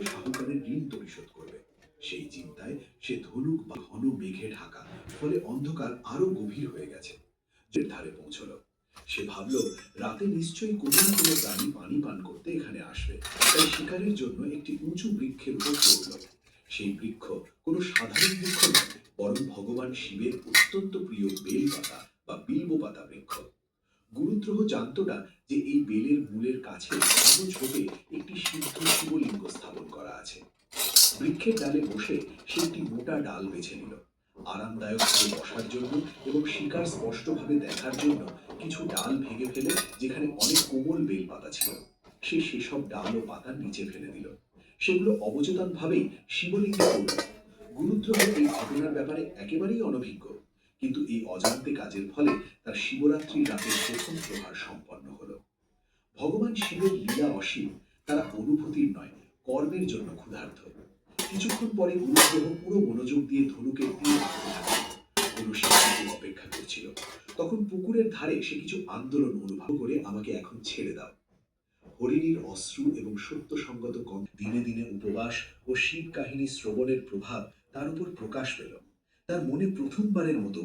শাহরুখানের ঋণ পরিশোধ করবে। সেই চিন্তায় সে ধনুক বা ঘন মেঘে ঢাকা, ফলে অন্ধকার আরো গভীর হয়ে গেছে। যে ধারে পৌঁছলো, সে ভাবল রাতে নিশ্চয়ই কোনো না কোনো প্রাণী পানি পান করতে এখানে আসবে, তাই শিকারের জন্য একটি উঁচু বৃক্ষের উপর চড়ল। সেই বৃক্ষ কোনো সাধারণ বৃক্ষ নয়, বরং ভগবান শিবের অত্যন্ত প্রিয় বেল পাতা বা বিল্ব পাতা বৃক্ষ। গুরুদ্রোহ জানত না যে এই বেলের মূলের কাছে ঘন ঝোপে একটি সিদ্ধ শিবলিঙ্গ স্থাপন করা আছে। বৃক্ষের ডালে বসে সে একটি মোটা ডাল বেছে নিল, আরামদায়কভাবে বসার জন্য এবং শিকার স্পষ্টভাবে দেখার জন্য। কিছু ডাল ভেঙে ফেলে যেখানে অনেক কোমল বেল পাতা ছিল, সে সেসব ডাল ও পাতা নিচে ফেলে দিল। সেগুলো অবচেতনভাবেই শিবলিঙ্গে পড়ল। গুরুদ্রোহ এই ঘটনার ব্যাপারে একেবারেই অনভিজ্ঞ, কিন্তু এই অজান্তে কাজের ফলে তার শিবরাত্রি রাতের প্রথম প্রহার সম্পন্ন হলো। ভগবান শিবের লীলা অসীম, তারা অনুভূতির নয়, কর্মের জন্য ক্ষুধার্ত। কিছুক্ষণ পরে গুরুগ্রহ পুরো মনোযোগ দিয়ে ধনুকের তীর মারতে থাকে। ধনু শিবকে অপেক্ষা করছিল। তখন পুকুরের ধারে সে কিছু আন্দোলন অনুভব করে, আমাকে এখন ছেড়ে দাও। হরিণীর অশ্রু এবং সত্যসঙ্গত দিনে দিনে উপবাস ও শিব কাহিনী শ্রবণের প্রভাব তার উপর প্রকাশ পেল। তার মনে প্রথমবারের মতো